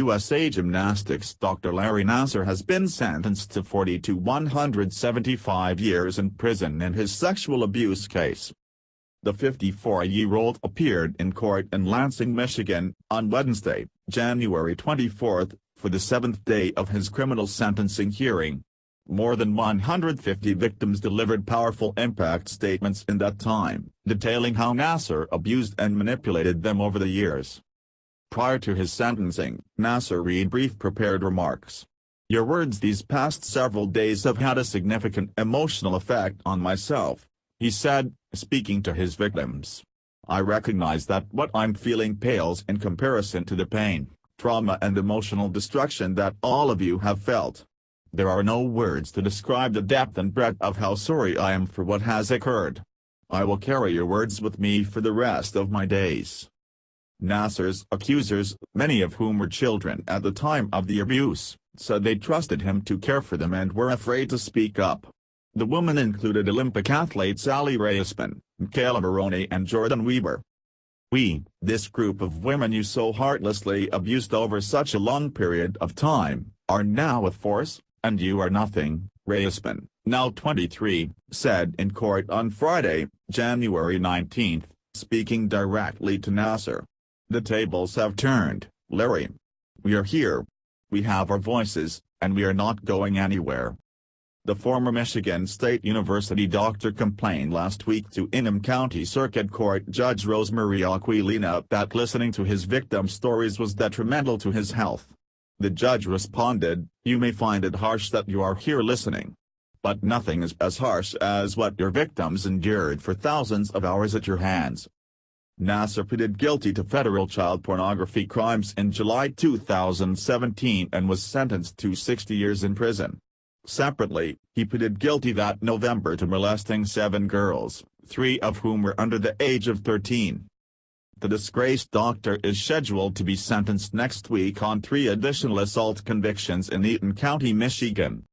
USA Gymnastics Dr. Larry Nassar has been sentenced to 40 to 175 years in prison in his sexual abuse case. The 54-year-old appeared in court in Lansing, Michigan, on Wednesday, January 24, for the seventh day of his criminal sentencing hearing. More than 150 victims delivered powerful impact statements in that time, detailing how Nassar abused and manipulated them over the years. Prior to his sentencing, Nassar read brief prepared remarks. "Your words these past several days have had a significant emotional effect on myself," he said, speaking to his victims. "I recognize that what I'm feeling pales in comparison to the pain, trauma and emotional destruction that all of you have felt. There are no words to describe the depth and breadth of how sorry I am for what has occurred. I will carry your words with me for the rest of my days." Nassar's accusers, many of whom were children at the time of the abuse, said they trusted him to care for them and were afraid to speak up. The women included Olympic athletes Ali Raisman, Michaela Maroney and Jordan Weber. "We, this group of women you so heartlessly abused over such a long period of time, are now a force, and you are nothing," Raisman, now 23, said in court on Friday, January 19, speaking directly to Nassar. "The tables have turned, Larry. We are here. We have our voices, and we are not going anywhere." The former Michigan State University doctor complained last week to Ingham County Circuit Court Judge Rosemary Aquilina that listening to his victims' stories was detrimental to his health. The judge responded, "You may find it harsh that you are here listening. But nothing is as harsh as what your victims endured for thousands of hours at your hands." Nassar pleaded guilty to federal child pornography crimes in July 2017 and was sentenced to 60 years in prison. Separately, he pleaded guilty that November to molesting 7 girls, 3 of whom were under the age of 13. The disgraced doctor is scheduled to be sentenced next week on 3 additional assault convictions in Eaton County, Michigan.